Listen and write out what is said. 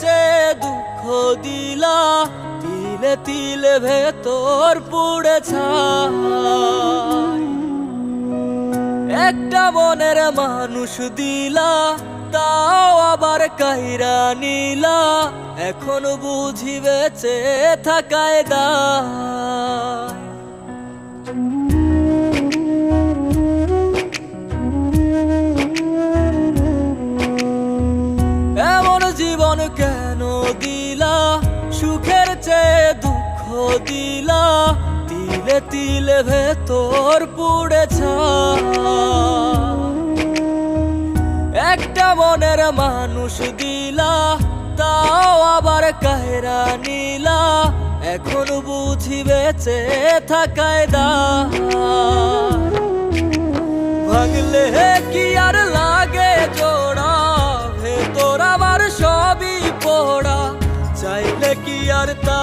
চেয়ে দুঃখ দিলা, তিলে তিলে ভেতর পুড়ে ছাই। একটা মনের মানুষ দিলা, তাও আবার কাইরা নিলা, এখন বুঝি বেঁচে থাকায় দায়। এমন জীবন কেন দিলা, সুখের চেয়ে দুঃখ দিলা, তিলে তিলে ভেতর পুড়ে ছাই। একটা মনের মানুষ দিলা, তাও আবার কাহেরা নিলা, এখন বুঝি বেঁচে থাকায় দায়। ভাঙলে কি আর লাগে জোড়া, ভেতর আমার সবই পোড়া, চাইলে কি আর তা